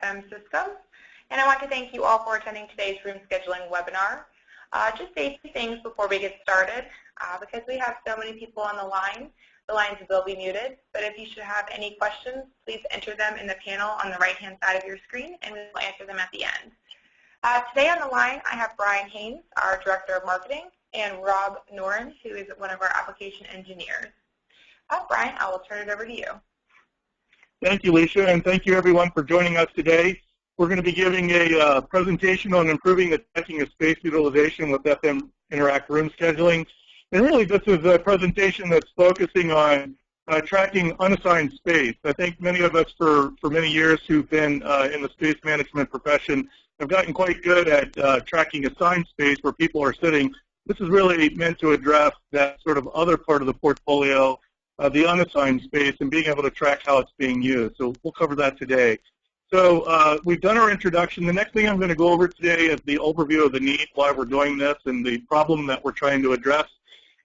systems. And I want to thank you all for attending today's room scheduling webinar. Just say two things before we get started. Because we have so many people on the lines will be muted. But if you should have any questions, please enter them in the panel on the right-hand side of your screen, and we will answer them at the end. Today on the line, I have Brian Haynes, our Director of Marketing, and Rob Noren, who is one of our application engineers. Brian, I will turn it over to you. Thank you, Lisa, and thank you everyone for joining us today. We're going to be giving a presentation on improving the tracking of space utilization with FM Interact room scheduling. And really, this is a presentation that's focusing on tracking unassigned space. I think many of us for many years who've been in the space management profession have gotten quite good at tracking assigned space where people are sitting. This is really meant to address that sort of other part of the portfolio, the unassigned space, and being able to track how it's being used. So we'll cover that today. So we've done our introduction. The next thing I'm going to go over today is the overview of the need, why we're doing this, and the problem that we're trying to address.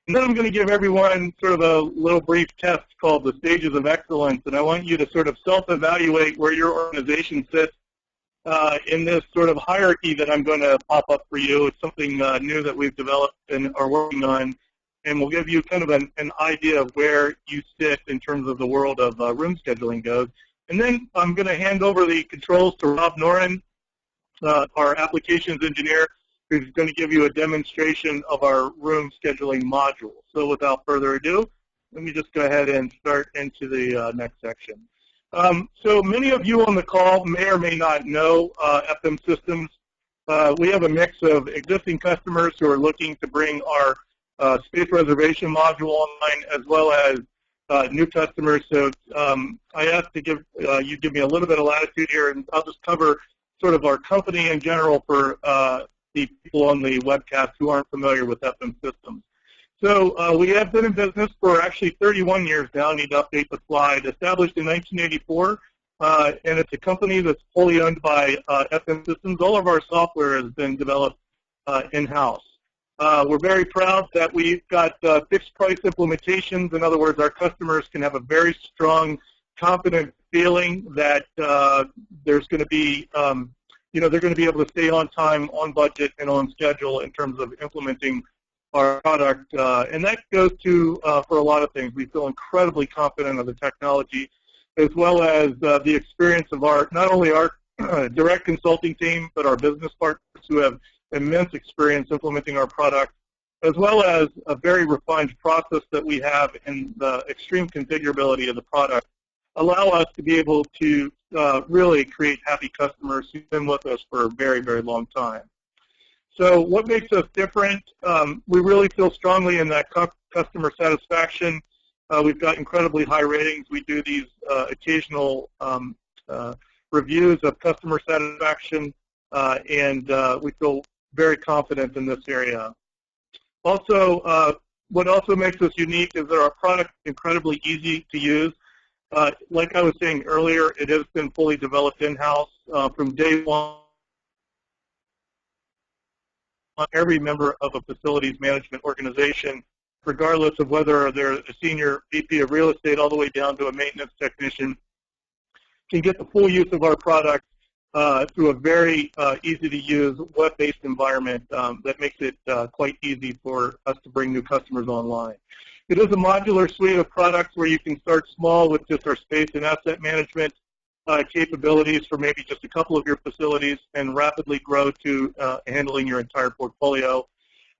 And then I'm going to give everyone sort of a little brief test called the Stages of Excellence, and I want you to sort of self-evaluate where your organization sits in this sort of hierarchy that I'm going to pop up for you. It's something new that we've developed and are working on, and we'll give you kind of an idea of where you sit in terms of the world of room scheduling goes. And then I'm going to hand over the controls to Rob Noren, our applications engineer, who's going to give you a demonstration of our room scheduling module. So without further ado, let me just go ahead and start into the next section. So many of you on the call may or may not know FM Systems. We have a mix of existing customers who are looking to bring our space reservation module online, as well as new customers. So I asked to give you give me a little bit of latitude here, and I'll just cover sort of our company in general for the people on the webcast who aren't familiar with FM Systems. So we have been in business for actually 31 years now. I need to update the slide. Established in 1984, and it's a company that's wholly owned by FM Systems. All of our software has been developed in-house. We're very proud that we've got fixed price implementations. In other words, our customers can have a very strong, confident feeling that there's going to be, they're going to be able to stay on time, on budget, and on schedule in terms of implementing our product. And that goes to for a lot of things. We feel incredibly confident of the technology, as well as the experience of our not only our direct consulting team, but our business partners who have immense experience implementing our product, as well as a very refined process that we have in the extreme configurability of the product, allow us to be able to really create happy customers who've been with us for a very, very long time. So what makes us different? We really feel strongly in that customer satisfaction. We've got incredibly high ratings. We do these occasional reviews of customer satisfaction, and we feel very confident in this area. Also, what also makes us unique is that our product is incredibly easy to use. Like I was saying earlier, it has been fully developed in-house from day one. Every member of a facilities management organization, regardless of whether they're a senior VP of real estate all the way down to a maintenance technician, can get the full use of our product through a very easy-to-use web-based environment that makes it quite easy for us to bring new customers online. It is a modular suite of products where you can start small with just our space and asset management capabilities for maybe just a couple of your facilities and rapidly grow to handling your entire portfolio.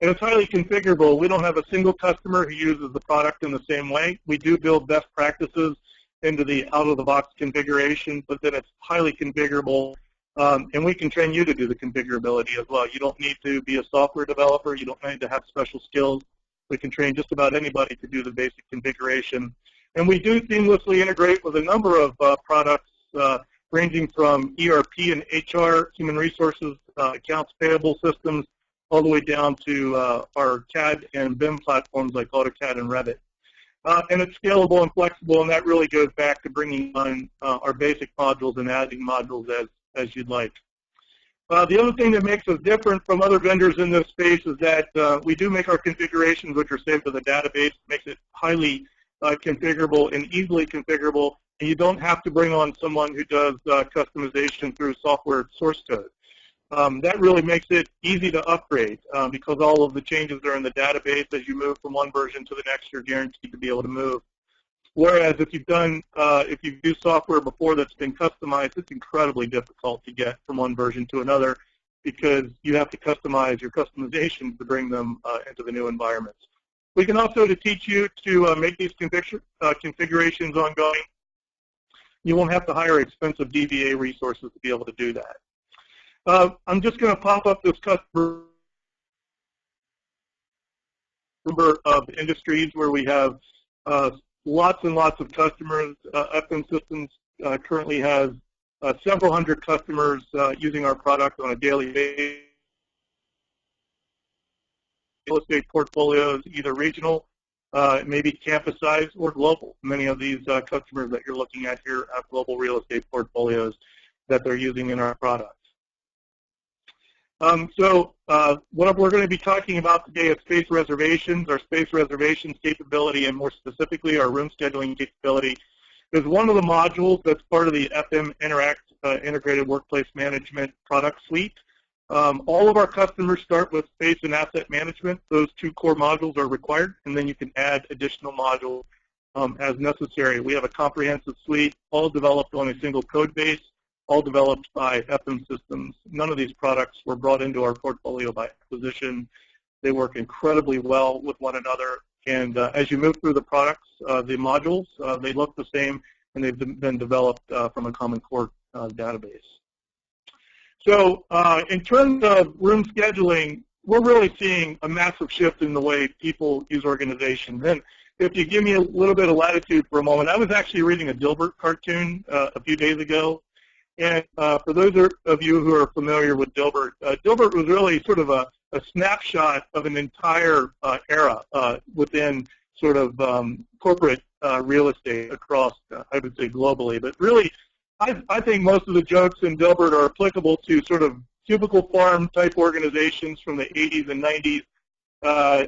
And it's highly configurable. We don't have a single customer who uses the product in the same way. We do build best practices into the out-of-the-box configuration, but then it's highly configurable, and we can train you to do the configurability as well. You don't need to be a software developer. You don't need to have special skills. We can train just about anybody to do the basic configuration. And we do seamlessly integrate with a number of products ranging from ERP and HR, human resources, accounts payable systems, all the way down to our CAD and BIM platforms like AutoCAD and Revit. And it's scalable and flexible, and that really goes back to bringing on our basic modules and adding modules as you'd like. The other thing that makes us different from other vendors in this space is that we do make our configurations, which are saved to the database, makes it highly configurable and easily configurable. and you don't have to bring on someone who does customization through software source code. That really makes it easy to upgrade because all of the changes are in the database. As you move from one version to the next, you're guaranteed to be able to move. Whereas if you've used software before that's been customized, it's incredibly difficult to get from one version to another because you have to customize your customizations to bring them into the new environments. We can also teach you to make these configurations ongoing. You won't have to hire expensive DBA resources to be able to do that. I'm just going to pop up this customer number of industries where we have lots and lots of customers. FM Systems currently has several hundred customers using our product on a daily basis. Real estate portfolios, either regional, maybe campus size, or global. Many of these customers that you're looking at here have global real estate portfolios that they're using in our products. What we're going to be talking about today is space reservations. Our space reservations capability, and more specifically our room scheduling capability, is one of the modules that's part of the FM Interact Integrated Workplace Management product suite. All of our customers start with space and asset management. Those two core modules are required, and then you can add additional modules as necessary. We have a comprehensive suite, all developed on a single code base, all developed by FM Systems. None of these products were brought into our portfolio by acquisition. They work incredibly well with one another, and as you move through the products, the modules, they look the same, and they've been developed from a common core database. So in terms of room scheduling, we're really seeing a massive shift in the way people use organizations. And if you give me a little bit of latitude for a moment, I was actually reading a Dilbert cartoon a few days ago. And for those of you who are familiar with Dilbert, Dilbert was really sort of a snapshot of an entire era within sort of corporate real estate across, I would say, globally. But really, I think most of the jokes in Dilbert are applicable to sort of cubicle farm type organizations from the 80s and 90s,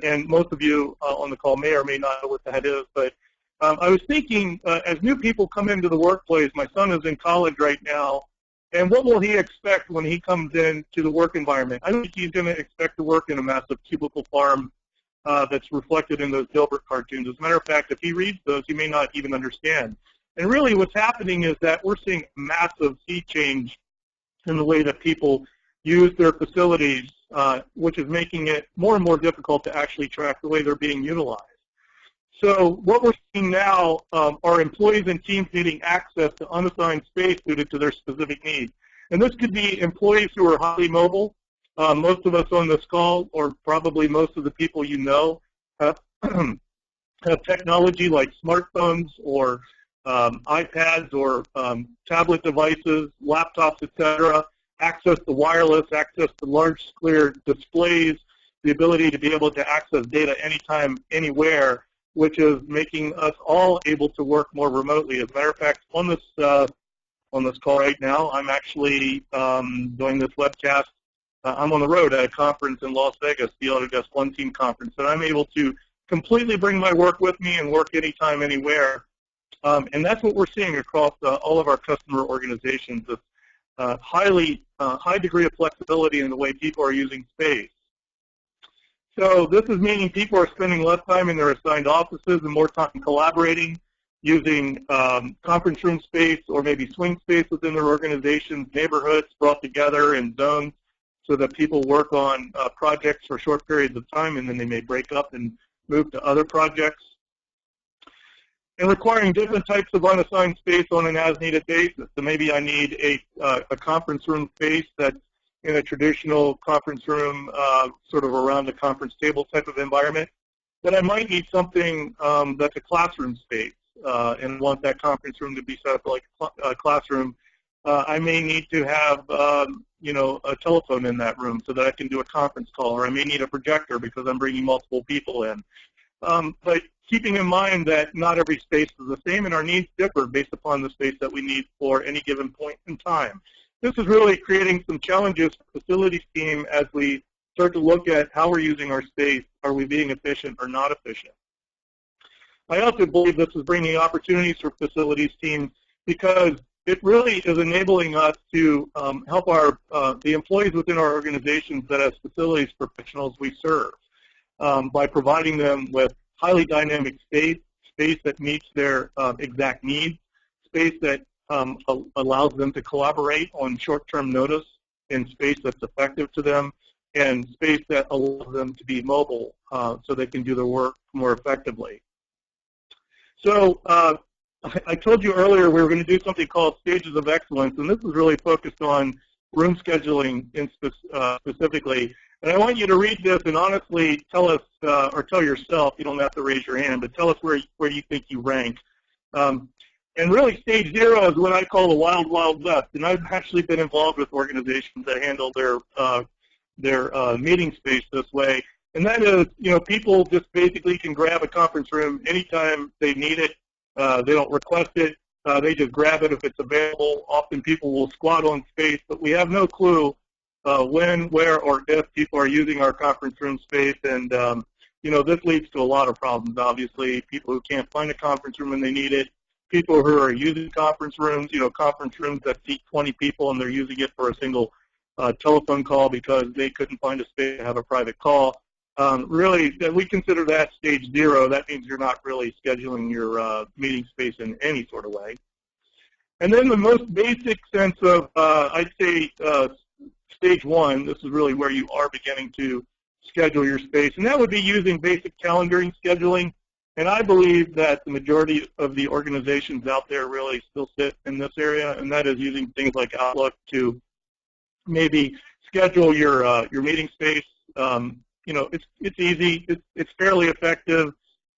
and most of you on the call may or may not know what that is. But I was thinking, as new people come into the workplace, my son is in college right now, and what will he expect when he comes into the work environment? I think he's going to expect to work in a massive cubicle farm that's reflected in those Dilbert cartoons. As a matter of fact, if he reads those, he may not even understand. And really what's happening is that we're seeing massive sea change in the way that people use their facilities, which is making it more and more difficult to actually track the way they're being utilized. So what we're seeing now are employees and teams needing access to unassigned space suited to their specific needs. And this could be employees who are highly mobile. Most of us on this call, or probably most of the people you know, have technology like smartphones or iPads or tablet devices, laptops, etc., access to wireless, access to large clear displays, the ability to be able to access data anytime, anywhere, which is making us all able to work more remotely. As a matter of fact, on this call right now, I'm actually doing this webcast. I'm on the road at a conference in Las Vegas, the Autodesk One Team Conference, and I'm able to completely bring my work with me and work anytime, anywhere. And that's what we're seeing across all of our customer organizations, this high degree of flexibility in the way people are using space. So this is meaning people are spending less time in their assigned offices and more time collaborating, using conference room space or maybe swing space within their organizations, neighborhoods brought together in zones so that people work on projects for short periods of time, and then they may break up and move to other projects. And requiring different types of unassigned space on an as-needed basis. So maybe I need a conference room space that's in a traditional conference room, sort of around the conference table type of environment. But I might need something that's a classroom space and want that conference room to be set up like a classroom. I may need to have a telephone in that room so that I can do a conference call, or I may need a projector because I'm bringing multiple people in. But keeping in mind that not every space is the same and our needs differ based upon the space that we need for any given point in time. This is really creating some challenges for the facilities team as we start to look at how we're using our space. Are we being efficient or not efficient? I also believe this is bringing opportunities for facilities teams because it really is enabling us to help the employees within our organizations that as facilities professionals we serve by providing them with highly dynamic space that meets their exact needs, space that allows them to collaborate on short-term notice in space that's effective to them, and space that allows them to be mobile so they can do their work more effectively. So I told you earlier we were going to do something called Stages of Excellence, and this is really focused on room scheduling specifically. And I want you to read this and honestly tell us, or tell yourself, you don't have to raise your hand, but tell us where you think you rank. And really, stage 0 is what I call the wild, wild west. And I've actually been involved with organizations that handle their meeting space this way. And that is, people just basically can grab a conference room anytime they need it. They don't request it. They just grab it if it's available. Often people will squat on space, but we have no clue when, where, or if people are using our conference room space. And, this leads to a lot of problems, obviously. People who can't find a conference room when they need it. People who are using conference rooms, conference rooms that seat 20 people and they're using it for a single telephone call because they couldn't find a space to have a private call. Really, we consider that stage 0. That means you're not really scheduling your meeting space in any sort of way. And then the most basic sense of, I'd say, stage 1, this is really where you are beginning to schedule your space, and that would be using basic calendaring scheduling. And I believe that the majority of the organizations out there really still sit in this area, and that is using things like Outlook to maybe schedule your meeting space. It's easy. It's fairly effective.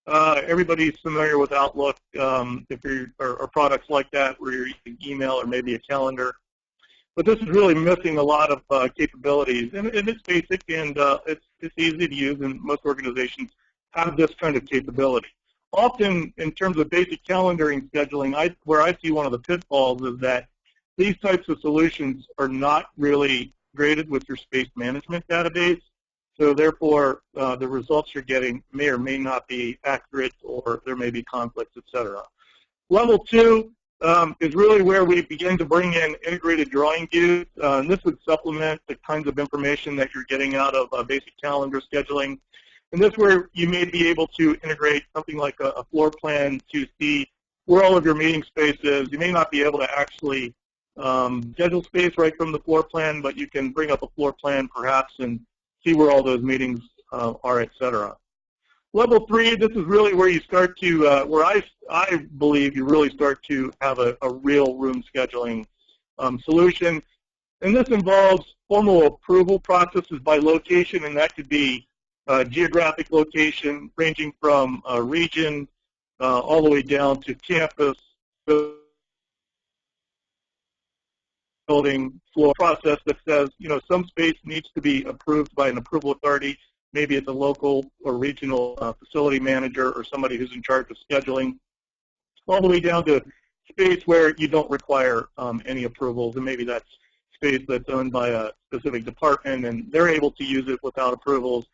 Everybody's familiar with Outlook if you're or products like that where you're using email or maybe a calendar. But this is really missing a lot of capabilities, and it's basic and it's easy to use, and most organizations have this kind of capability. Often, in terms of basic calendaring scheduling, where I see one of the pitfalls is that these types of solutions are not really integrated with your space management database. So therefore, the results you're getting may or may not be accurate, or there may be conflicts, et cetera. Level 2 is really where we begin to bring in integrated drawing views. And this would supplement the kinds of information that you're getting out of basic calendar scheduling. And this is where you may be able to integrate something like a floor plan to see where all of your meeting space is. You may not be able to actually schedule space right from the floor plan, but you can bring up a floor plan perhaps and see where all those meetings are, et cetera. Level 3, this is really where you start to, where I believe you really start to have a real room scheduling solution. And this involves formal approval processes by location, and that could be geographic location ranging from a region all the way down to campus, building floor process that says, some space needs to be approved by an approval authority. Maybe it's a local or regional facility manager or somebody who's in charge of scheduling, all the way down to space where you don't require any approvals, and maybe that's space that's owned by a specific department and they're able to use it without approvals.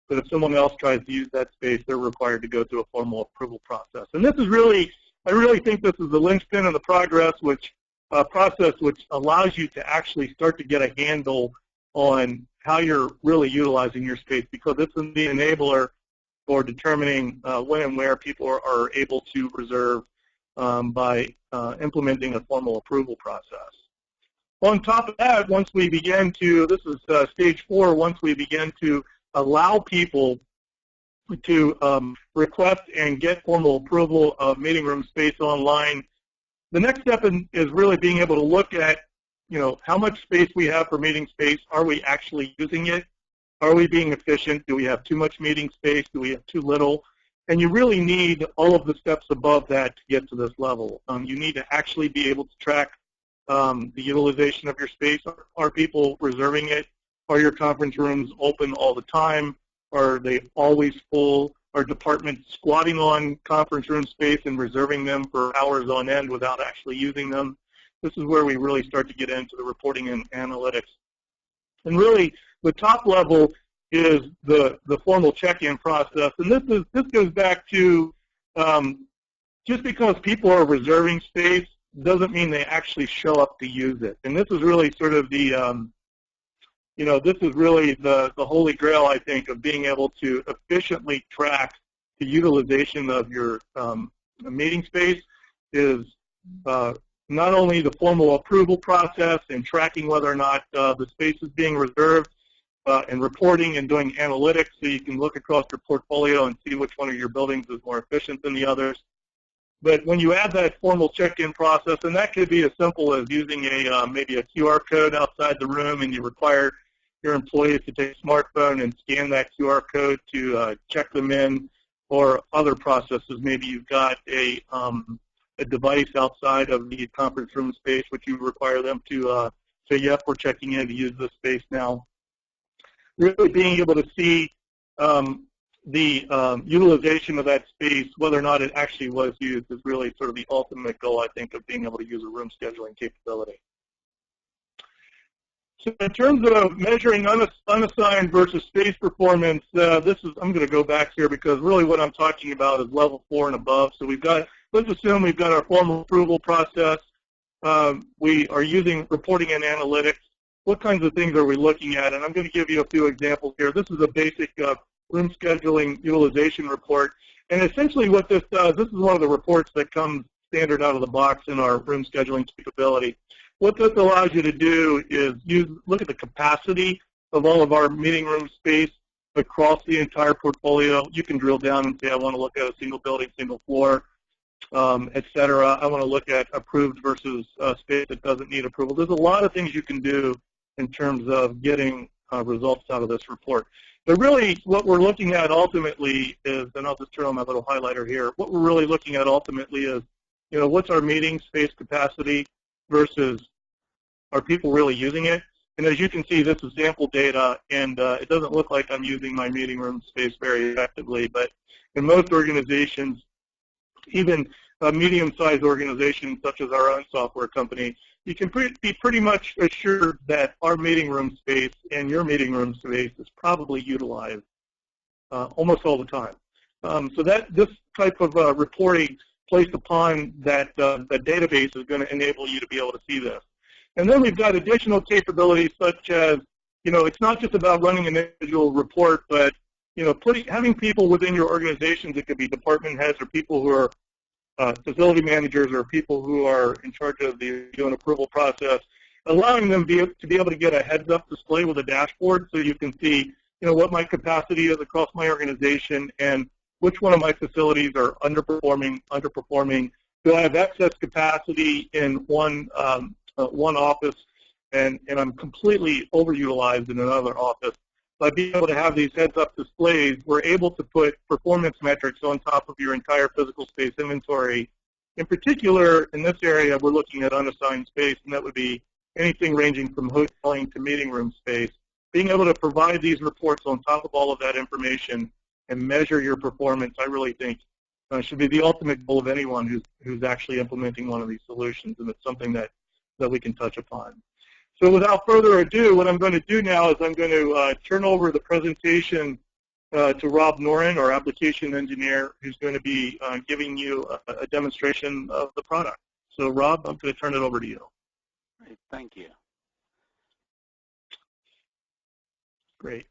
But if someone else tries to use that space, they're required to go through a formal approval process. And this is really, I really think this is the linchpin of the process which allows you to actually start to get a handle on how you're really utilizing your space, because it's the enabler for determining when and where people are able to reserve by implementing a formal approval process. On top of that, once we begin to, this is stage 4, once we begin to allow people to request and get formal approval of meeting room space online, the next step is really being able to look at, how much space we have for meeting space. Are we actually using it? Are we being efficient? Do we have too much meeting space? Do we have too little? And you really need all of the steps above that to get to this level. You need to actually be able to track the utilization of your space. Are people reserving it? Are your conference rooms open all the time? Are they always full? Are departments squatting on conference room space and reserving them for hours on end without actually using them? This is where we really start to get into the reporting and analytics. And really, the top level is the formal check-in process. And this goes back to just because people are reserving space doesn't mean they actually show up to use it. And this is really sort of the, this is really the holy grail, I think, of being able to efficiently track the utilization of your meeting space is not only the formal approval process and tracking whether or not the space is being reserved, and reporting and doing analytics so you can look across your portfolio and see which one of your buildings is more efficient than the others. But when you add that formal check-in process, and that could be as simple as using maybe a QR code outside the room, and you require your employees to take a smartphone and scan that QR code to check them in, or other processes. Maybe you've got a device outside of the conference room space which you require them to say, yep, we're checking in to use this space now. Really being able to see the utilization of that space, whether or not it actually was used, is really sort of the ultimate goal, I think, of being able to use a room scheduling capability. So in terms of measuring unassigned versus space performance, I'm going to go back here because really what I'm talking about is level 4 and above. So let's assume we've got our formal approval process. We are using reporting and analytics. What kinds of things are we looking at? And I'm going to give you a few examples here. This is a basic room scheduling utilization report. And essentially what this does, this is one of the reports that comes standard out of the box in our room scheduling capability. What this allows you to do is look at the capacity of all of our meeting room space across the entire portfolio. You can drill down and say, I want to look at a single building, single floor, et cetera. I want to look at approved versus space that doesn't need approval. There's a lot of things you can do in terms of getting results out of this report. But really what we're looking at ultimately is, and I'll just turn on my little highlighter here, what we're really looking at ultimately is, what's our meeting space capacity versus are people really using it? And as you can see, this is sample data, and it doesn't look like I'm using my meeting room space very effectively, but in most organizations, even medium-sized organizations such as our own software company, you can be pretty much assured that our meeting room space and your meeting room space is probably utilized almost all the time. So this type of reporting placed upon that database is going to enable you to be able to see this. And then we've got additional capabilities such as, it's not just about running an individual report, but having people within your organizations, it could be department heads or people who are facility managers or people who are in charge of the doing approval process, allowing them to be able to get a heads-up display with a dashboard so you can see, what my capacity is across my organization and which one of my facilities are underperforming. Do I have excess capacity in one office and I'm completely overutilized in another office? By being able to have these heads-up displays, we're able to put performance metrics on top of your entire physical space inventory. In particular, in this area, we're looking at unassigned space, and that would be anything ranging from hoteling to meeting room space. Being able to provide these reports on top of all of that information and measure your performance, I really think should be the ultimate goal of anyone who's actually implementing one of these solutions, and it's something that we can touch upon. So without further ado, what I'm going to do now is I'm going to turn over the presentation to Rob Noren, our application engineer, who's going to be giving you a demonstration of the product. So Rob, I'm going to turn it over to you. Great, thank you. Great.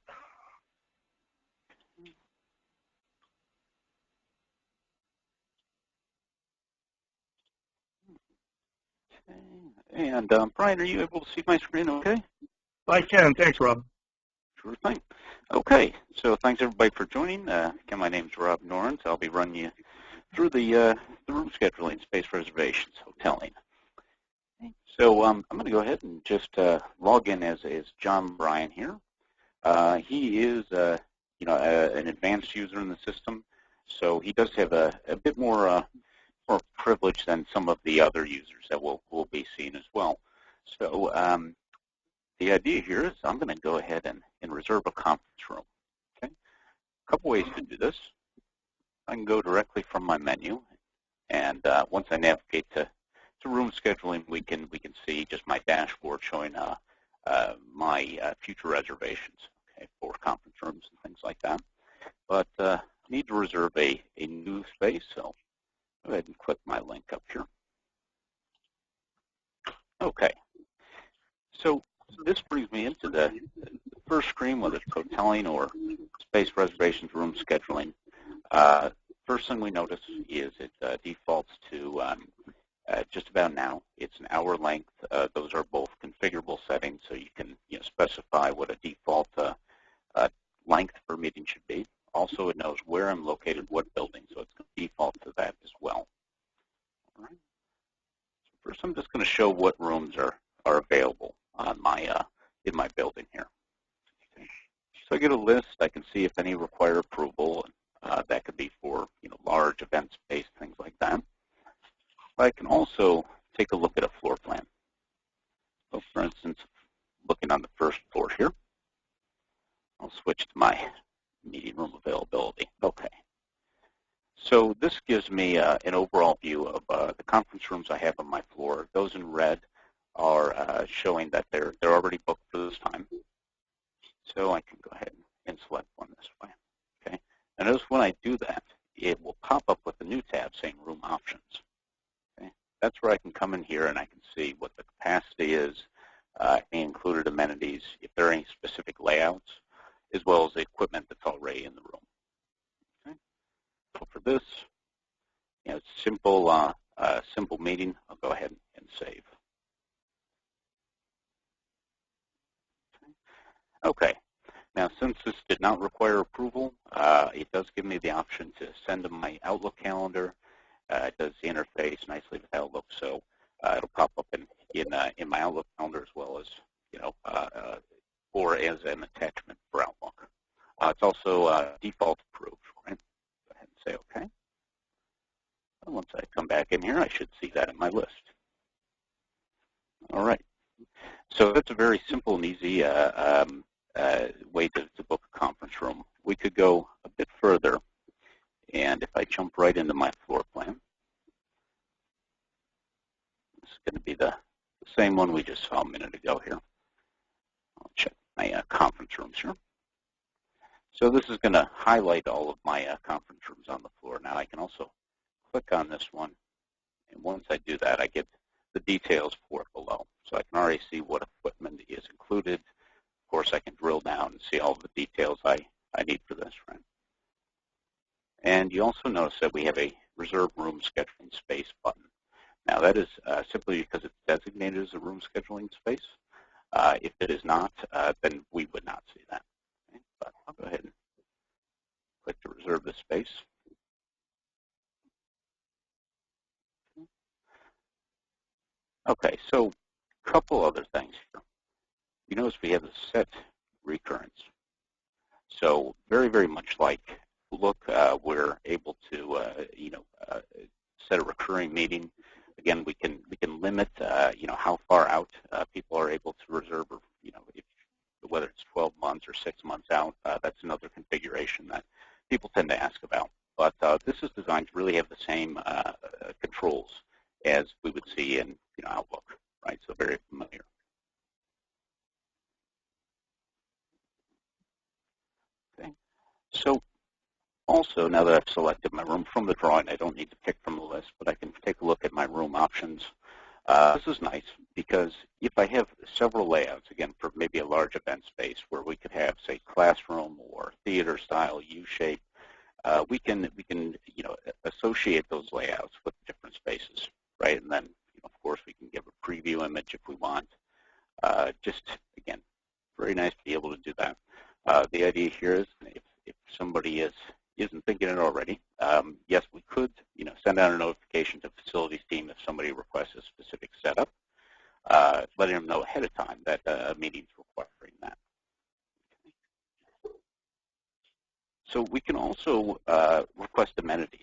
And Brian, are you able to see my screen okay? I can. Thanks, Rob. Sure thing. Okay, so thanks everybody for joining. Again, my name is Rob Noren, so I'll be running you through the room scheduling, space reservations, hoteling. Okay. So I'm going to go ahead and just log in as John Bryan here. He is an advanced user in the system, so he does have a bit more privilege than some of the other users that we'll be seeing as well. So the idea here is I'm going to go ahead and reserve a conference room. Okay, a couple ways to do this. I can go directly from my menu, and once I navigate to room scheduling, we can see just my dashboard showing my future reservations, okay, for conference rooms and things like that. But need to reserve a new space, so go ahead and click my link up here. Okay, so this brings me into the first screen, whether it's hoteling or space reservations, room scheduling. First thing we notice is it defaults to just about now. It's an hour length. Those are both configurable settings, so you can specify what a default length per meeting should be. Also, it knows where I'm located, what building, so it's going to default to that as well. All right. So first, I'm just going to show what rooms are available on my in my building here. Okay. So I get a list. I can see if any require approval. That could be for large event space, things like that. But I can also take a look at a floor plan. So, for instance, looking on the first floor here, I'll switch to my meeting room availability. Okay. So this gives me an overall view of the conference rooms I have on my floor. Those in red are showing that they're already booked for this time. So I can go ahead and select one this way. Okay. And notice when I do that, it will pop up with a new tab saying Room Options. Okay. That's where I can come in here and I can see what the capacity is, any included amenities, if there are any specific layouts, as well as the equipment that's already in the room. Okay. So for this, it's simple, simple meeting. I'll go ahead and save. Okay. Now, since this did not require approval, it does give me the option to send to my Outlook calendar. It does the interface nicely with Outlook, so it'll pop up in my Outlook calendar as well as or as an attachment for Outlook. It's also default approved. Right? Go ahead and say OK. And once I come back in here, I should see that in my list. All right. So that's a very simple and easy way to book a conference room. We could go a bit further, and if I jump right into my floor plan, it's going to be the same one we just saw a minute ago here. I'll check my conference rooms here. So this is going to highlight all of my conference rooms on the floor. Now I can also click on this one, and once I do that, I get the details for it below. So I can already see what equipment is included. Of course, I can drill down and see all the details I need for this, right? And you also notice that we have a Reserve Room Scheduling Space button. Now, that is simply because it's designated as a room scheduling space. If it is not, then we would not see that. Okay? But I'll go ahead and click to reserve this space. Okay, so a couple other things here. You notice we have a set recurrence. So very, very much like Look, we're able to set a recurring meeting. Again, we can limit how far out people are able to reserve, or whether it's 12 months or 6 months out. That's another configuration that people tend to ask about. But this is designed to really have the same controls as we would see in Outlook, right? So very familiar. Okay. So also, now that I've selected my room from the drawing, I don't need to pick from the list, but I can take a look at my room options. This is nice because if I have several layouts, again, for maybe a large event space where we could have, say, classroom or theater style U-shape, we can associate those layouts with different spaces, right? And then, of course, we can give a preview image if we want. Just, again, very nice to be able to do that. The idea here is if somebody isn't thinking it already, yes, we could send out a notification to the facilities team if somebody requests a specific setup, letting them know ahead of time that a meeting's requiring that. So we can also request amenities.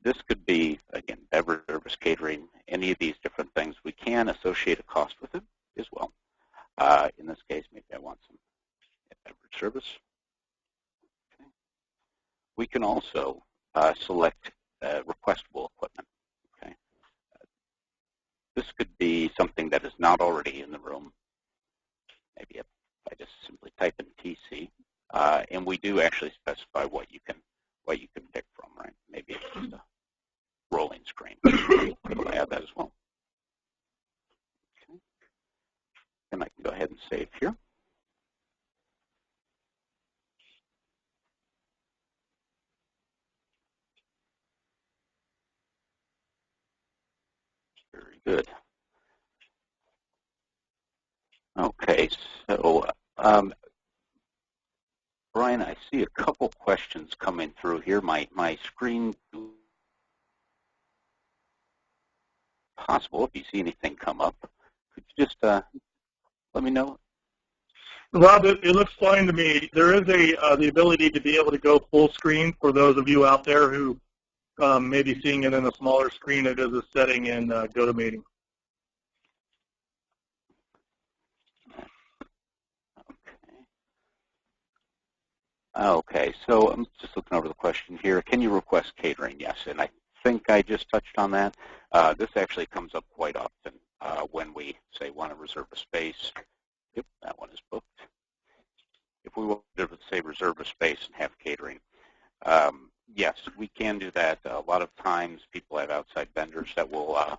This could be, again, beverage service, catering, any of these different things. We can associate a cost with it as well. In this case, maybe I want some beverage service. Okay. We can also select requestable equipment. Okay. This could be something that is not already in the room. Maybe if I just simply type in TC, and we do actually specify what you can pick from, right? Maybe it's just a rolling screen. We'll add that as well. Okay. And I can go ahead and save here. Very good. Okay, so Brian, I see a couple questions coming through here. My screen, possible if you see anything come up. Could you just let me know? Rob, it looks fine to me. There is the ability to be able to go full screen for those of you out there who may be seeing it in a smaller screen. It is a setting in GoToMeeting. Okay, so I'm just looking over the question here. Can you request catering? Yes, and I think I just touched on that. This actually comes up quite often when we say want to reserve a space. Yep, that one is booked. If we want to say reserve a space and have catering, yes, we can do that. A lot of times people have outside vendors that will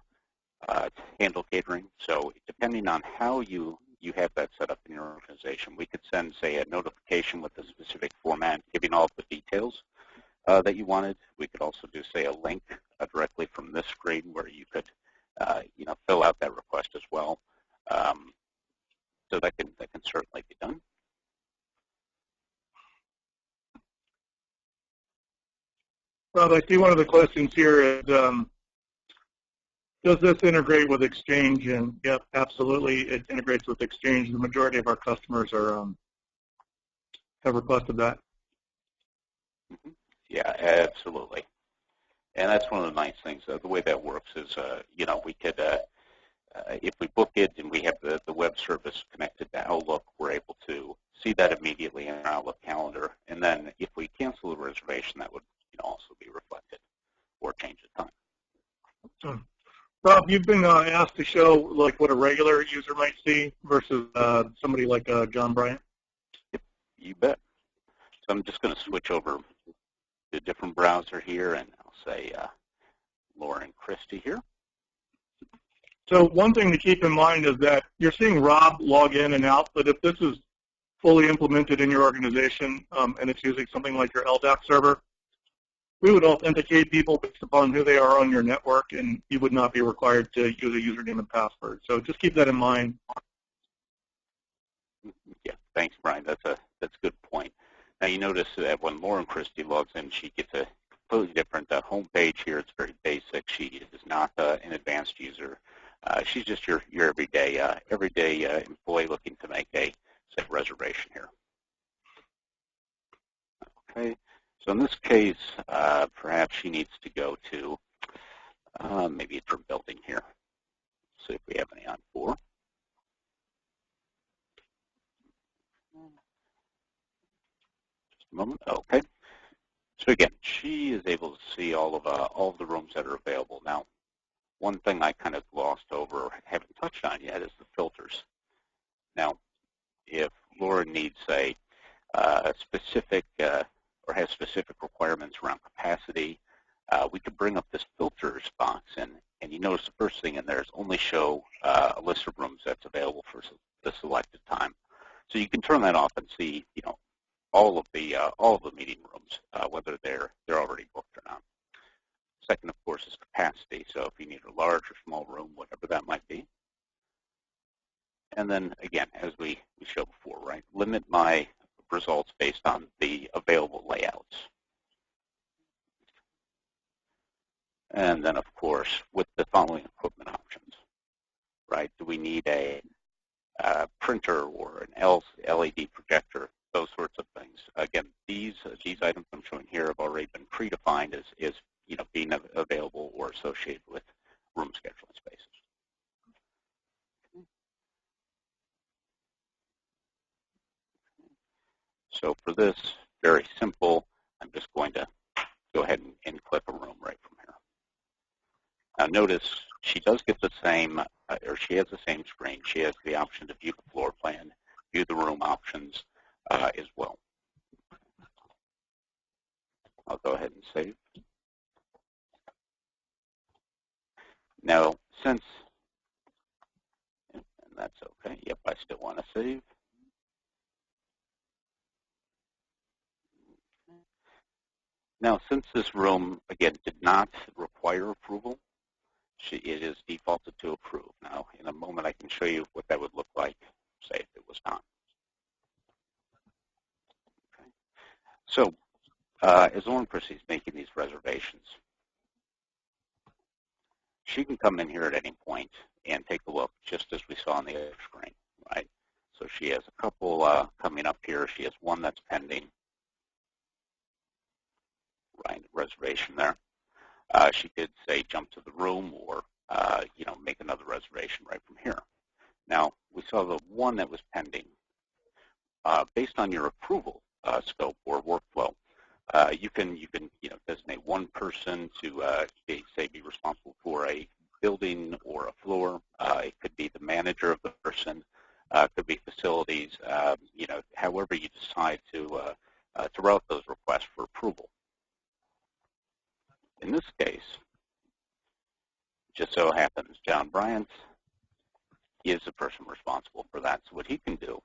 handle catering. So depending on how you have that set up in your organization, we could send, say, a notification with a specific format giving all of the details that you wanted. We could also do, say, a link directly from this screen where you could, fill out that request as well. So that can certainly be done. Rob, I see one of the questions here is, does this integrate with Exchange? And yep, absolutely, it integrates with Exchange. The majority of our customers have requested that. Mm-hmm. Yeah, absolutely. And that's one of the nice things. The way that works is, we could, if we book it and we have the web service connected to Outlook, we're able to see that immediately in our Outlook calendar. And then if we cancel a reservation, that would also be reflected or change the time. Rob, you've been asked to show like what a regular user might see versus somebody like John Bryant. Yep, you bet. So I'm just going to switch over to a different browser here, and I'll say Laura and Christy here. So one thing to keep in mind is that you're seeing Rob log in and out, but if this is fully implemented in your organization and it's using something like your LDAP server, we would authenticate people based upon who they are on your network, and you would not be required to use a username and password. So just keep that in mind. Yeah, thanks, Brian. That's a good point. Now you notice that when Lauren Christie logs in, she gets a completely different home page here. It's very basic. She is not an advanced user. She's just your everyday employee looking to make a reservation here. Okay. So in this case, perhaps she needs to go to maybe a different building here. See if we have any on 4. Just a moment. Okay. So again, she is able to see all of the rooms that are available. Now, one thing I kind of glossed over or haven't touched on yet is the filters. Now, if Laura needs, say, specific or has specific requirements around capacity, we could bring up this filters box, and you notice the first thing in there is only show a list of rooms that's available for the selected time. So you can turn that off and see, all of the meeting rooms, whether they're already booked or not. Second, of course, is capacity. So if you need a large or small room, whatever that might be. And then again, as we showed before, right, limit my results based on the available layouts. And then, of course, with the following equipment options, right? Do we need a printer or an LED projector? Those sorts of things. Again, these items I'm showing here have already been predefined as being available or associated with room scheduling spaces. So for this, very simple, I'm just going to go ahead and click a room right from here. Now notice she does get the same, or she has the same screen. She has the option to view the floor plan, view the room options as well. I'll go ahead and save. Now, since, and that's okay, yep, I still want to save. Now, since this room, again, did not require approval, it is defaulted to approve. Now, in a moment, I can show you what that would look like, say, if it was not. Okay. So, as Lauren Christie's making these reservations, she can come in here at any point and take a look, just as we saw on the other screen, right? So she has a couple coming up here. She has one that's pending, right? Reservation there. She could say jump to the room or make another reservation right from here. Now we saw the one that was pending. Based on your approval scope or workflow, you can designate one person to be responsible for a building or a floor. It could be the manager of the person. It could be facilities. However you decide to route those requests for approval. In this case, just so happens John Bryant is the person responsible for that. So what he can do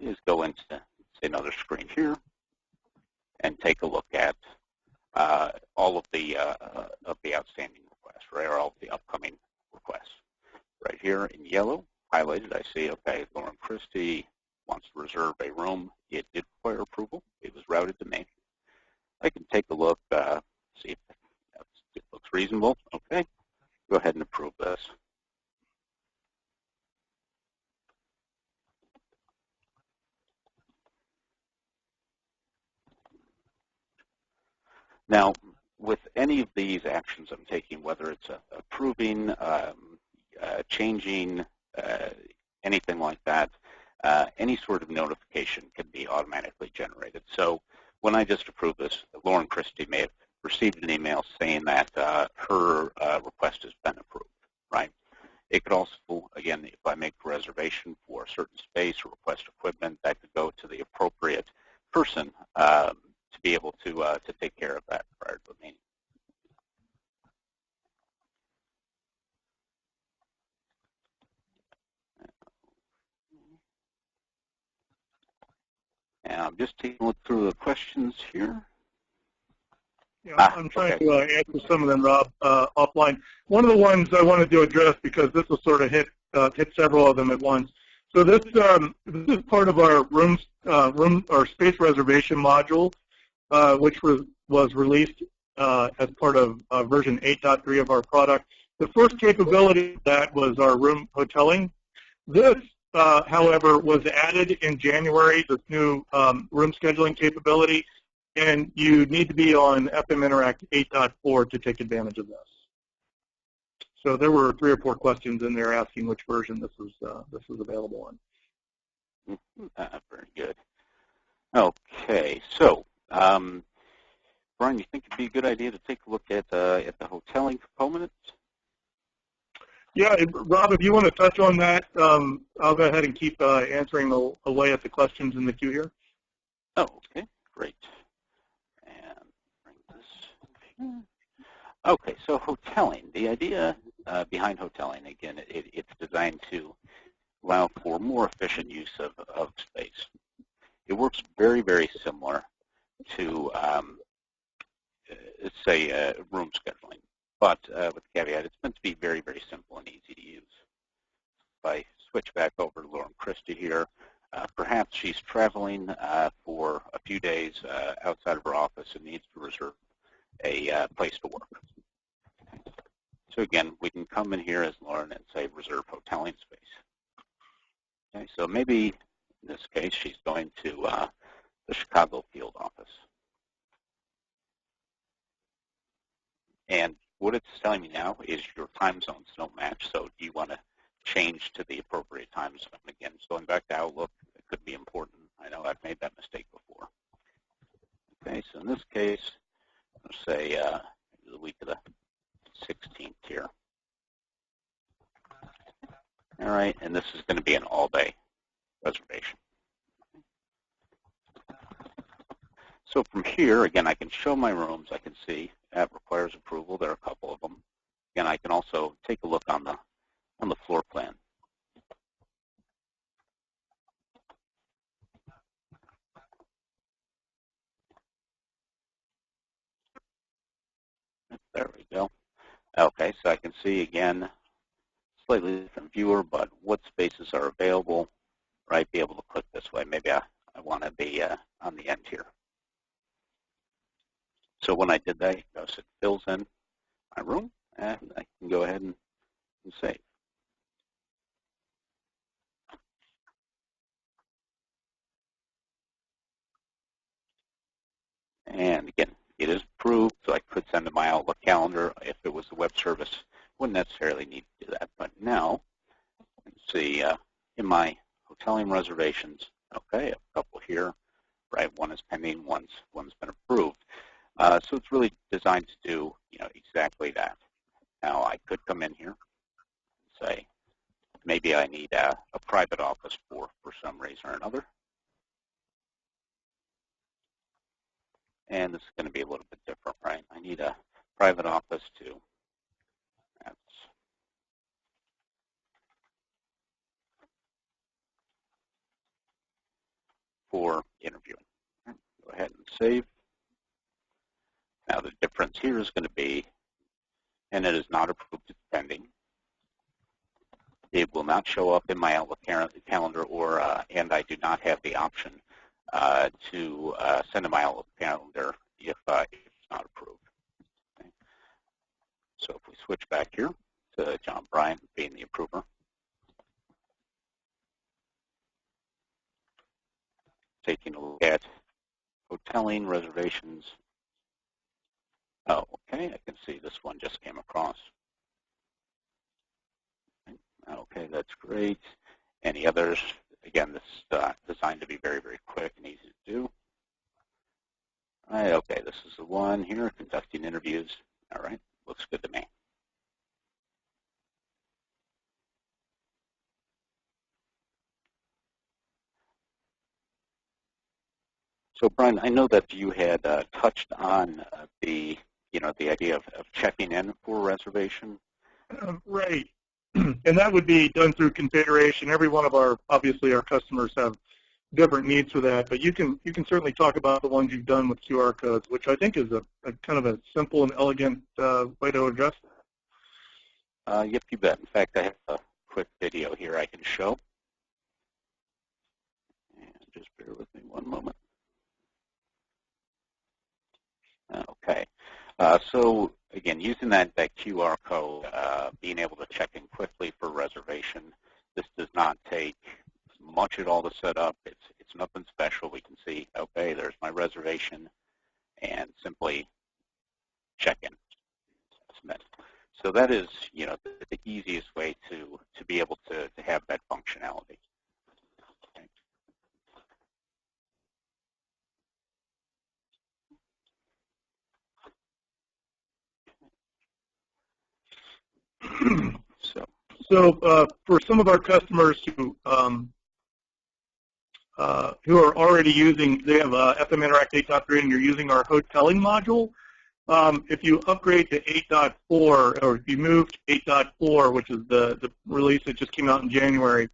is go into, say, another screen here and take a look at all of the outstanding requests, right, or all of the upcoming requests. Right here in yellow, highlighted, I see, okay, Lauren Christie wants to reserve a room. It did require approval. It was routed to me. I can take a look, see if it looks reasonable. Okay, go ahead and approve this. Now, with any of these actions I'm taking, whether it's approving, changing, anything like that, any sort of notification can be automatically generated. So when I just approved this, Lauren Christie may have received an email saying that her request has been approved, right? It could also, again, if I make a reservation for a certain space or request equipment, that could go to the appropriate person to be able to take care of that prior to the meeting. And I'm just taking a look through the questions here. Yeah, I'm trying to answer some of them, Rob, offline. One of the ones I wanted to address, because this will sort of hit several of them at once. So this is part of our room or space reservation module, which was released as part of version 8.3 of our product. The first capability of that was our room hoteling. This, however, was added in January, this new room scheduling capability, and you need to be on FM Interact 8.4 to take advantage of this. So there were 3 or 4 questions in there asking which version this was available on. Very good. Okay, so Brian, you think it'd be a good idea to take a look at the hoteling component? Yeah, Rob, if you want to touch on that, I'll go ahead and keep answering away at the questions in the queue here. Oh, okay, great. And bring this. Okay, so hoteling. The idea behind hoteling, again, it's designed to allow for more efficient use of space. It works very, very similar to, say, room scheduling. But with the caveat, it's meant to be very, very simple and easy to use. If I switch back over to Lauren Christie here, perhaps she's traveling for a few days outside of her office and needs to reserve a place to work. So again, we can come in here as Lauren and say reserve hoteling space. Okay, so maybe in this case she's going to the Chicago field office. And what it's telling me now is your time zones don't match, so do you want to change to the appropriate time zone? Again, going back to Outlook, it could be important. I know I've made that mistake before. Okay, so in this case, let's say the week of the 16th here. All right, and this is going to be an all-day reservation. So from here, again, I can show my rooms. I can see that requires approval. There are a couple of them. Again, I can also take a look on the floor plan. There we go. Okay, so I can see, again, slightly different viewer, but what spaces are available, right? Be able to click this way. Maybe I want to be on the end here. So when I did that, it fills in my room, and I can go ahead and save. And again, it is approved, so I could send to my Outlook calendar. If it was a web service, wouldn't necessarily need to do that. But now, let's see, in my hoteling reservations, okay, a couple here, right? One is pending, one's been approved. So it's really designed to do, exactly that. Now, I could come in here and say, maybe I need a private office for some reason or another. And this is going to be a little bit different, right? I need a private office too. That's for interviewing. Go ahead and save. Now the difference here is going to be, and it is not approved, it's pending. It will not show up in my Outlook calendar, and I do not have the option to send to my Outlook calendar if it's not approved. Okay. So if we switch back here to John Bryant being the approver, taking a look at hoteling reservations. Oh, okay, I can see this one just came across. Okay, that's great. Any others? Again, this is designed to be very, very quick and easy to do. All right, okay, this is the one here, conducting interviews. All right, looks good to me. So, Brian, I know that you had touched on the idea of checking in for a reservation. Right. And that would be done through configuration. Every one of obviously our customers have different needs for that, but you can certainly talk about the ones you've done with QR codes, which I think is a kind of a simple and elegant way to address that. Yep, you bet. In fact, I have a quick video here I can show. And just bear with me one moment. Okay. So again, using that QR code, being able to check in quickly for reservation, this does not take much at all to set up. It's nothing special. We can see, okay, there's my reservation, and simply check in. Submit. So that is, the easiest way to be able to have that functionality. So for some of our customers who are already using, they have FM Interact 8.3 and you're using our hoteling module, if you upgrade to 8.4 or if you move to 8.4, which is the release that just came out in January,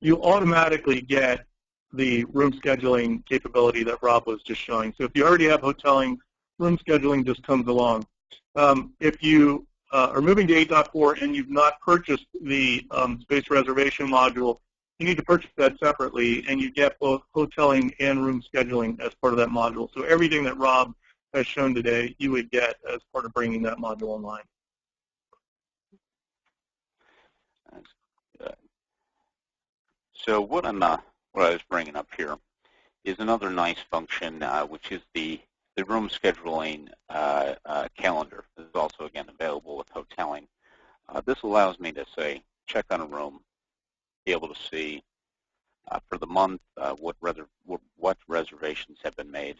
you automatically get the room scheduling capability that Rob was just showing. So if you already have hoteling, room scheduling just comes along. If you are moving to 8.4 and you've not purchased the space reservation module, you need to purchase that separately, and you get both hoteling and room scheduling as part of that module. So everything that Rob has shown today, you would get as part of bringing that module online. That's good. So what I was bringing up here is another nice function, which is the room scheduling calendar. This is also, again, available with hoteling. This allows me to, say, check on a room, be able to see for the month what reservations have been made.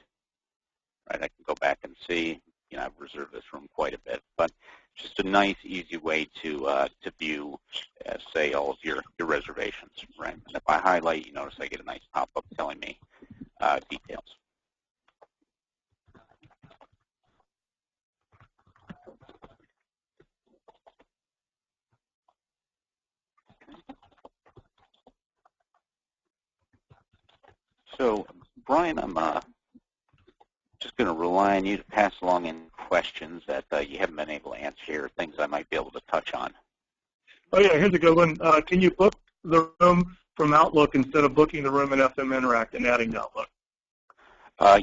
Right, I can go back and see. I've reserved this room quite a bit, but just a nice, easy way to view, say, all of your reservations. Right, and if I highlight, you notice I get a nice pop-up telling me details. So, Brian, I'm just going to rely on you to pass along any questions that you haven't been able to answer here, things I might be able to touch on. Oh, yeah, here's a good one. Can you book the room from Outlook instead of booking the room in FM Interact and adding to Outlook?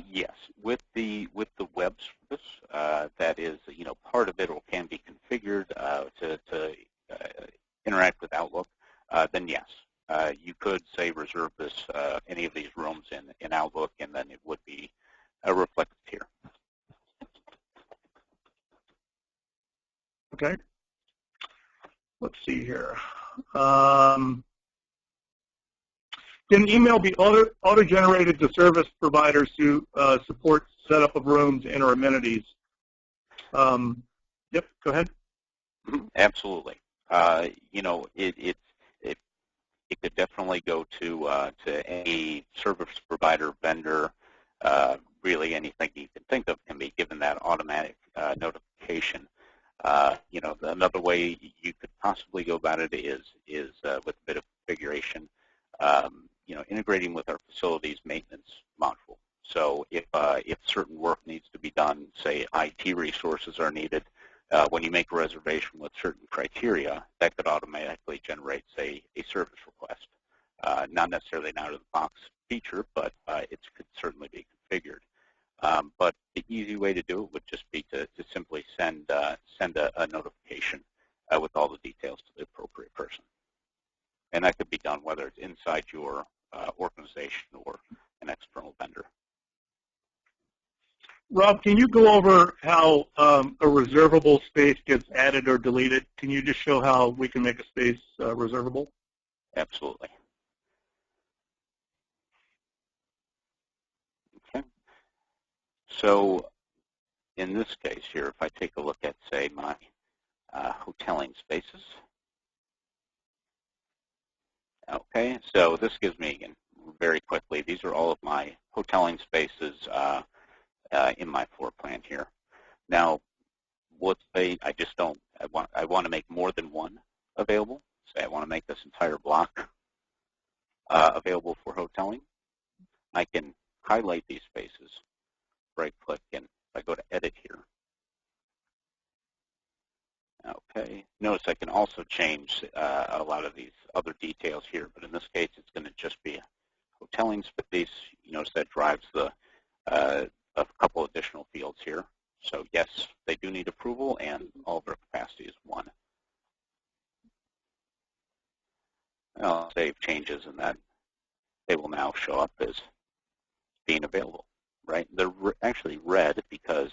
Yes, with the web service, that is, part of it can be configured to interact with Outlook. Then yes, you could say reserve this any of these rooms in Outlook, and then it would be reflected here. Okay. Let's see here. Can email be auto-generated to service providers who support setup of rooms and or amenities? Yep, go ahead. Absolutely. It could definitely go to any service provider, vendor, really anything you can think of can be given that automatic notification. Another way you could possibly go about it is with a bit of configuration, integrating with our facilities maintenance module. So if certain work needs to be done, say IT resources are needed, when you make a reservation with certain criteria, that could automatically generate, say, a service request. Not necessarily an out-of-the-box feature, but it could certainly be configured. But the easy way to do it would just be to simply send a notification with all the details to the appropriate person. And that could be done whether it's inside your organization or an external vendor. Rob, can you go over how a reservable space gets added or deleted? Can you just show how we can make a space reservable? Absolutely. Okay. So in this case here, if I take a look at, say, my hoteling spaces. Okay, so this gives me, again, very quickly, these are all of my hoteling spaces in my floor plan here. Now, let's say I want to make more than one available. Say I want to make this entire block available for hoteling. I can highlight these spaces, right-click, and if I go to Edit here. Okay, notice I can also change a lot of these other details here, but in this case, it's going to just be a hoteling space. You notice that drives the a couple additional fields here. So yes, they do need approval, and all of their capacity is 1. I'll save changes, and that they will now show up as being available. Right? They're actually red because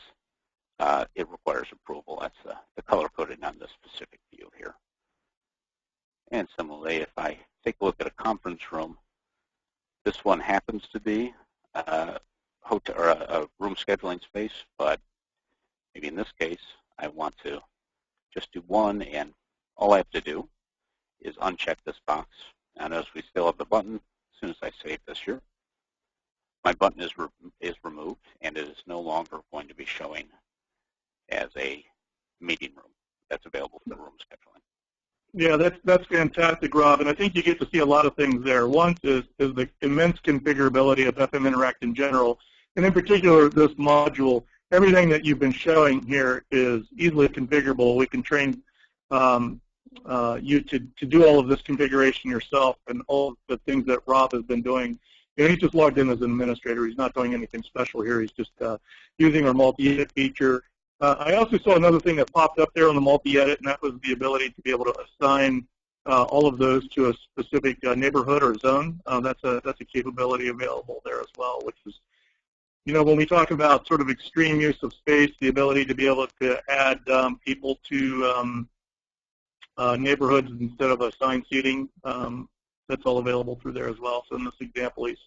it requires approval. That's the color-coded on this specific view here. And similarly, if I take a look at a conference room, this one happens to be a room scheduling space, but maybe in this case, I want to just do 1, and all I have to do is uncheck this box. Now notice we still have the button. As soon as I save this here, my button is removed, and it is no longer going to be showing as a meeting room that's available for room scheduling. Yeah, that's fantastic, Rob, and I think you get to see a lot of things there. One is the immense configurability of FM Interact in general, and in particular this module. Everything that you've been showing here is easily configurable. We can train you to do all of this configuration yourself, and all of the things that Rob has been doing. He's just logged in as an administrator. He's not doing anything special here. He's just using our multi-edit feature. I also saw another thing that popped up there on the multi-edit, and that was the ability to be able to assign all of those to a specific neighborhood or zone. That's a capability available there as well, which is, when we talk about sort of extreme use of space, the ability to be able to add people to neighborhoods instead of assigned seating, that's all available through there as well. So in this example, he's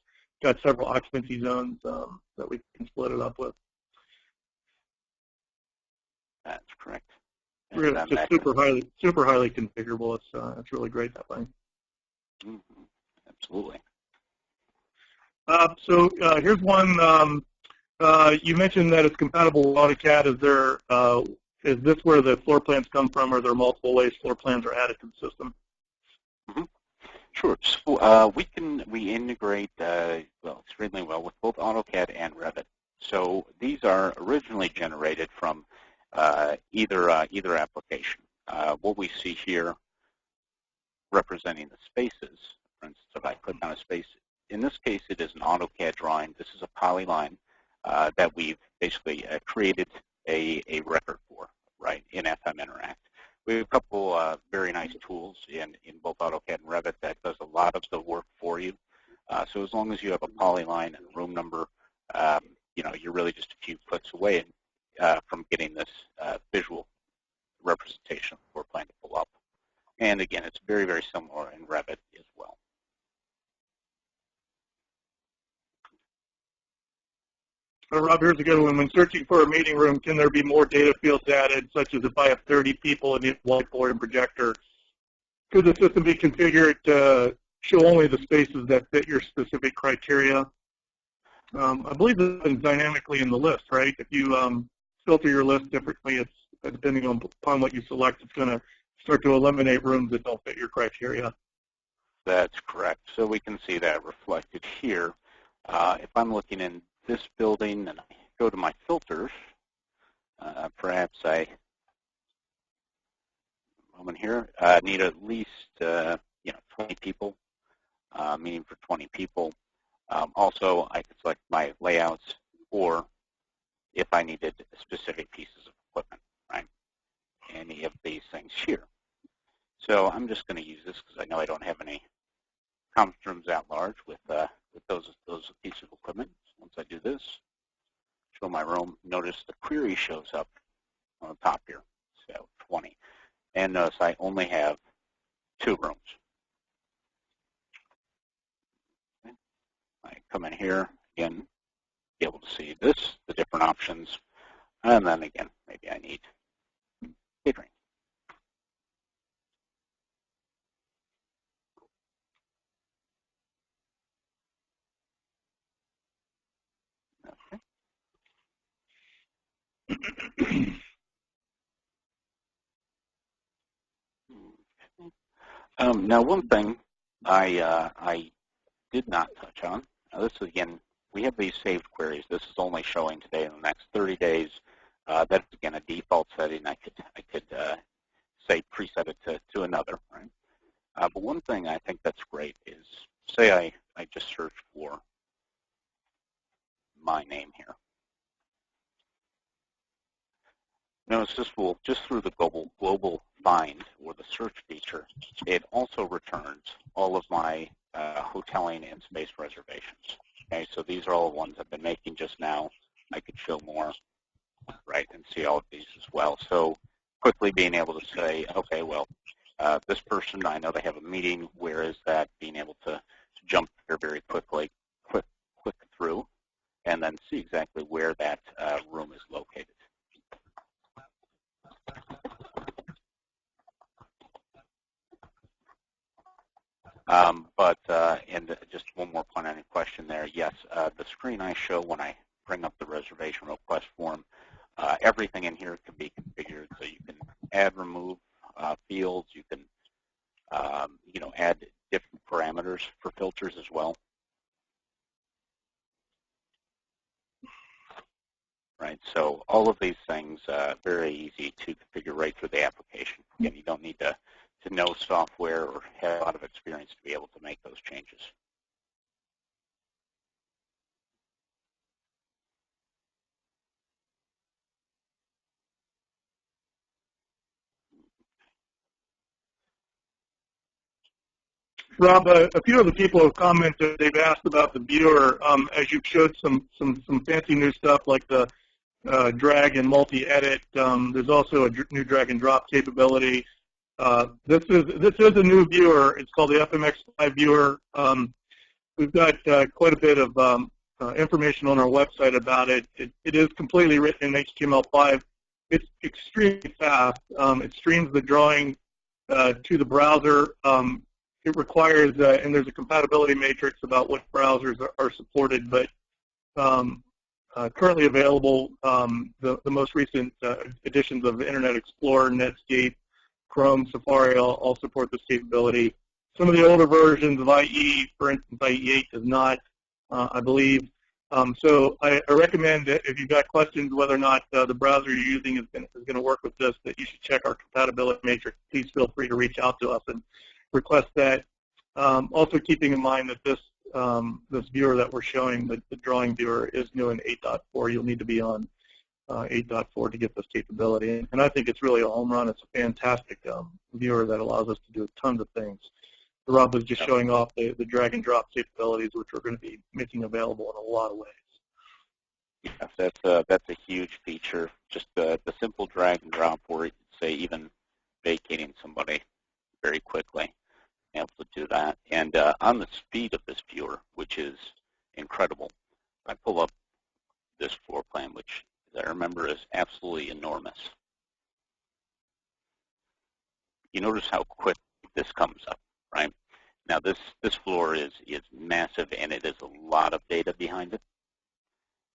got several occupancy zones that we can split it up with. That's correct. Really, just super highly configurable. It's really great that way. Mm-hmm. Absolutely. So here's one. You mentioned that it's compatible with AutoCAD. Is this where the floor plans come from, or are there multiple ways floor plans are added to the system? Mm-hmm. Sure. So, we integrate extremely well with both AutoCAD and Revit. So these are originally generated from either application. What we see here representing the spaces, for instance, if I click on a space, in this case it is an AutoCAD drawing. This is a polyline that we've basically created a record for, right, in FM Interact. We have a couple very nice tools in both AutoCAD and Revit that does a lot of the work for you. So as long as you have a polyline and a room number, you're really just a few clicks away from getting this visual representation of the floor plan to pull up. And again, it's very, very similar in Revit as well. Rob, here's a good one. When searching for a meeting room, can there be more data fields added, such as if I have 30 people and need a whiteboard and projector? Could the system be configured to show only the spaces that fit your specific criteria? I believe this is dynamically in the list, right? If you filter your list differently, it's depending upon what you select, it's going to start to eliminate rooms that don't fit your criteria. That's correct. So we can see that reflected here. If I'm looking in this building and I go to my filters, perhaps I need at least 20 people, meaning for 20 people. Also, I could select my layouts, or if I needed specific pieces of equipment, right? Any of these things here. So I'm just going to use this because I know I don't have any conference rooms at large with those pieces of equipment. Once I do this, show my room, notice the query shows up on the top here, so 20. And notice I only have 2 rooms. Okay. I come in here, again, be able to see this, the different options, and then again, maybe I need catering. Now, one thing I did not touch on. Now, this is, again, we have these saved queries. This is only showing today in the next 30 days. That's, again, a default setting. I could say preset it to another, right? But one thing I think that's great is, say I just search for my name here. Notice this will, just through the global find or the search feature, it also returns all of my hoteling and space reservations. Okay, so these are all the ones I've been making just now. I could show more, right, and see all of these as well. So quickly being able to say, okay, well, this person, I know they have a meeting. Where is that? Being able to jump there very quickly, click through, and then see exactly where that room is located. And just one more point on your question there. Yes, the screen I show when I bring up the reservation request form, everything in here can be configured. So you can add, remove fields. You can, add different parameters for filters as well. Right. So all of these things very easy to configure right through the application. Again, you don't need to know software or have a lot of experience to be able to make those changes. Rob, a few of the people have commented, they've asked about the viewer. As you've showed some fancy new stuff like the drag and multi-edit, there's also a new drag and drop capability. This is a new viewer. It's called the FXY Viewer. We've got quite a bit of information on our website about it. It is completely written in HTML5. It's extremely fast. It streams the drawing to the browser. It requires, and there's a compatibility matrix about what browsers are supported, but currently available, the most recent editions of Internet Explorer, Netscape, Chrome, Safari all support this capability. some of the older versions of IE, for instance, IE8 does not, I believe. So I recommend that if you've got questions whether or not the browser you're using is going to work with this, that you should check our compatibility matrix. Please feel free to reach out to us and request that. Also keeping in mind that this viewer that we're showing, the drawing viewer, is new in 8.4. You'll need to be on 8.4 to get this capability. And I think it's really a home run. It's a fantastic viewer that allows us to do tons of things. Rob was just showing off the drag and drop capabilities, which we're going to be making available in a lot of ways. Yes, that's a huge feature. Just the simple drag and drop, or say even vacating somebody very quickly, able to do that. And on the speed of this viewer, which is incredible, I pull up this floor plan, which as I remember is absolutely enormous. You notice how quick this comes up, right? Now this floor is massive, and it is a lot of data behind it.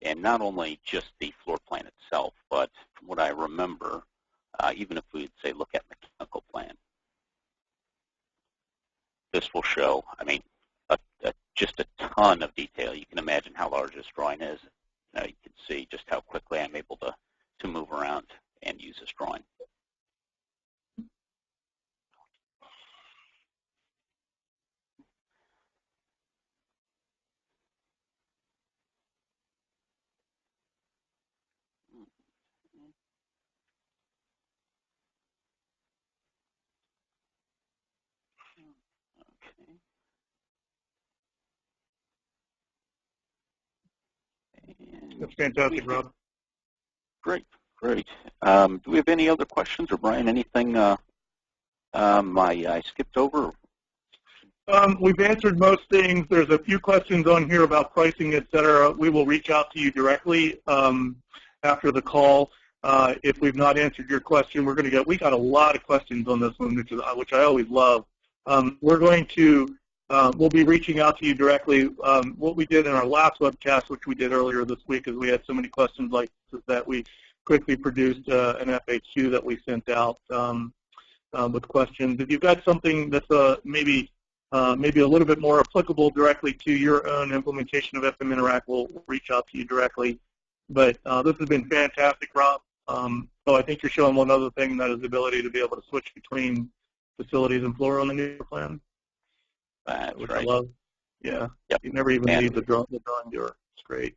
And not only just the floor plan itself, but from what I remember, even if we would say look at mechanical plan, this will show, I mean, just a ton of detail. You can imagine how large this drawing is. You can see just how quickly I'm able to move around and use this drawing. That's fantastic, Rob. Great, great. Do we have any other questions, or Brian, anything I skipped over? We've answered most things. There's a few questions on here about pricing, et cetera. We will reach out to you directly after the call. If we've not answered your question, we got a lot of questions on this one, which I always love. We'll be reaching out to you directly. What we did in our last webcast, which we did earlier this week, is we had so many questions like this that we quickly produced an FAQ that we sent out with questions. If you've got something that's maybe a little bit more applicable directly to your own implementation of FM Interact, we'll reach out to you directly. But this has been fantastic, Rob. So I think you're showing one other thing, and that is the ability to be able to switch between facilities and floor on the new plan. Which right. I love. Yeah. Yep. You never even need the drawing viewer. It's great.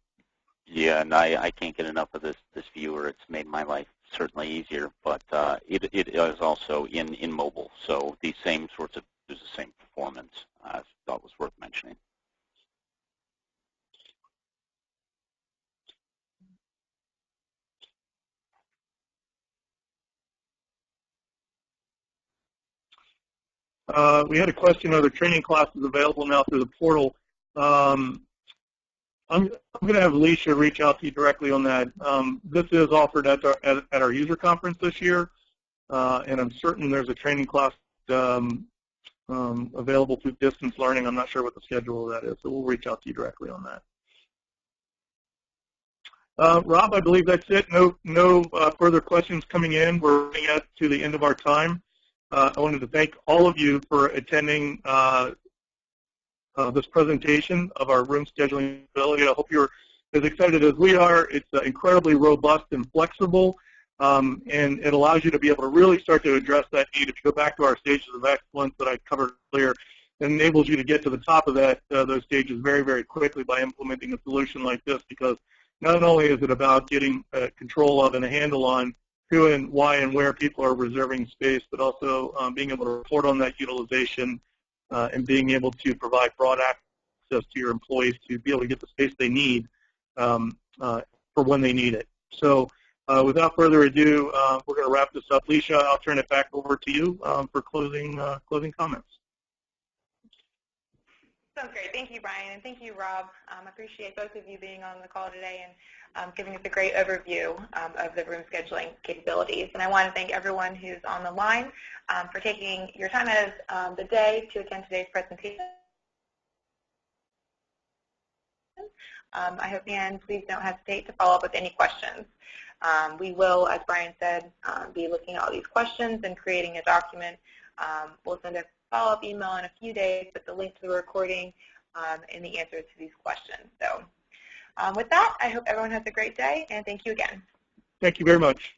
Yeah, and I can't get enough of this viewer. It's made my life certainly easier, but it is also in mobile. So these same sorts of the same performance. I thought was worth mentioning. We had a question, are there training classes available now through the portal? I'm going to have Alicia reach out to you directly on that. This is offered at our user conference this year, and I'm certain there's a training class available through distance learning. I'm not sure what the schedule of that is, so we'll reach out to you directly on that. Rob, I believe that's it. No further questions coming in. We're running to the end of our time. I wanted to thank all of you for attending this presentation of our room scheduling ability. I hope you're as excited as we are. It's incredibly robust and flexible, and it allows you to be able to really start to address that need. If you go back to our stages of excellence that I covered earlier, it enables you to get to the top of those stages very, very quickly by implementing a solution like this, because not only is it about getting control of and a handle on who and why and where people are reserving space, but also being able to report on that utilization and being able to provide broad access to your employees to be able to get the space they need for when they need it. So without further ado, we're going to wrap this up. Leisha, I'll turn it back over to you for closing comments. Sounds great. Thank you, Brian, and thank you, Rob. I appreciate both of you being on the call today and giving us a great overview of the room scheduling capabilities. And I want to thank everyone who's on the line for taking your time out of the day to attend today's presentation. I hope, and please don't hesitate to follow up with any questions. We will, as Brian said, be looking at all these questions and creating a document. We'll send a follow-up email in a few days with the link to the recording and the answers to these questions. So with that, I hope everyone has a great day, and thank you again. Thank you very much.